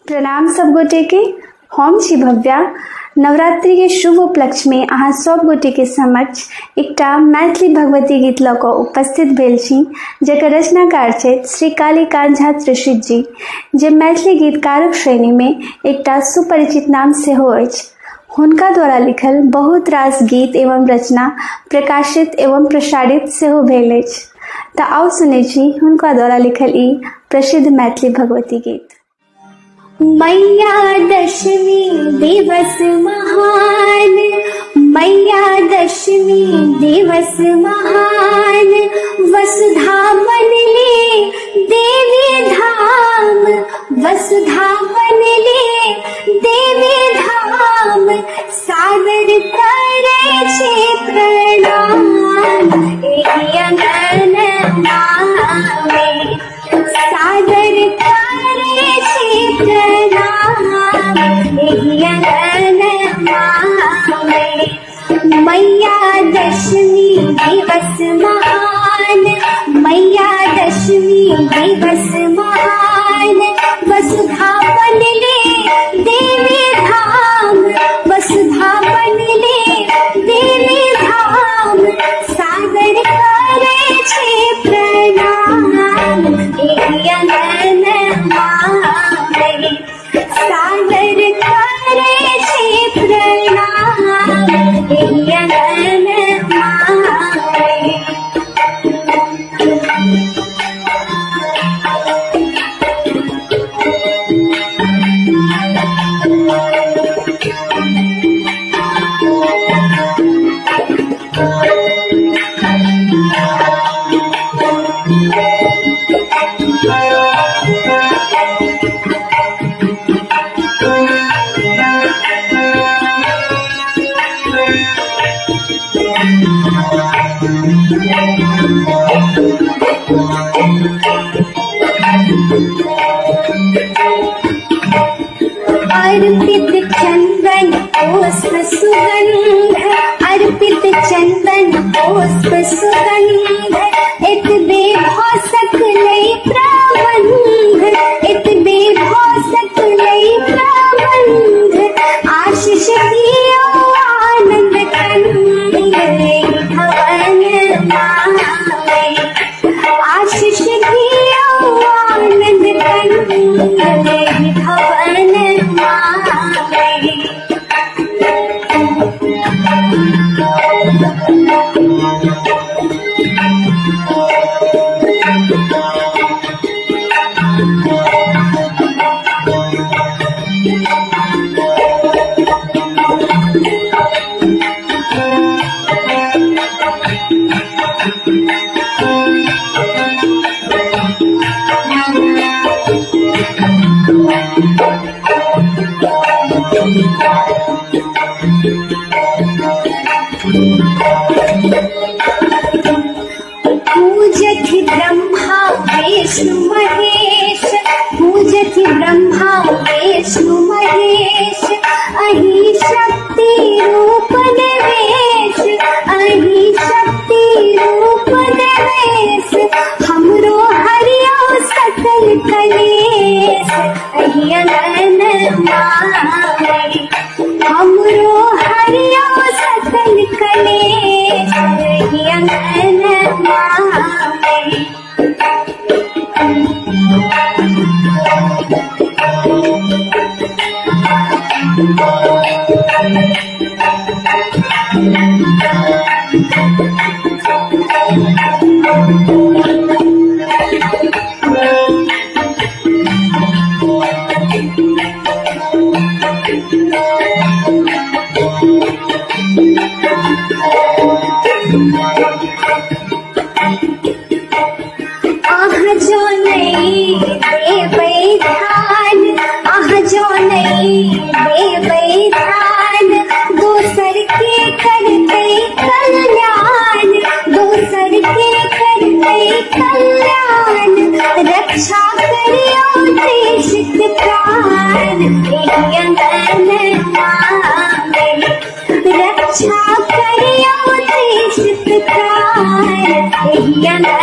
प्रणाम सब गोटे के। हम छी भव्या। नवरात्रि के शुभ उपलक्ष्य में अहाँ सब गोटे के समक्ष एकटा मैथिली भगवती गीत लऽ कऽ उपस्थित भेल छी, जकर रचनाकार छथि श्री कालीकांत झा त्रिषित जी, जे मैथिली गीतकारक श्रेणी में एकटा सुपरिचित नाम सेहो अछि। हुनका द्वारा लिखल बहुत रास गीत एवं रचना प्रकाशित एवं प्रसारित सेहो भेल अछि। तऽ आउ सुनै छी हुनका द्वारा लिखल ई प्रसिद्ध मैथिली भगवती गीत। मैया दशमी दिवस महान, मैया दशमी दिवस महान, वसुधा बनले देवी धाम, वसुधा बनले देवी धाम, सादर करे छे प्रणाम एहि अंगन मावे, सादर करे छे प्रणाम एहि अंगन मावे। मैया दशमी दिवस महान, मैया दशमी दिवस महान, वसुधा बनले देवी धाम, वसुधा बनले देवी धाम, सादर करे छे प्रणाम एहि अंगन मावे, सादर करे छे प्रणाम एहि अंगन मावे। अर्पित चंदन पुष्प सुगंध, अर्पित चंदन पुष्प सुगंध, एतबे भऽ सकलै प्रबंध, एतबे भऽ सकलै प्रबंध, आशीष दियौ आनंद कंद भवन मावे, आशीष दियौ आनंद कंद भवन मावे। पूजति ब्रह्मा विष्णु महेश, पूजति ब्रह्मा विष्णु महेश, अहि शक्ति रूप निवेश, अहि शक्ति रूप निवेश, हमरो हरियो सकल कलेश अहि अंगन मावे, हमरो हरियो सकल कलेश अहि अंगन मावे। आह जो नहीं देबै ध्यान, आह जो नहीं देबै ध्यान, दोसर के करतै कल्याण, दोसर के करतै कल्याण, रक्षा करियो देश के प्राण एहि अंगन मावे, रक्षा करियो देश के प्राण एहि अंगन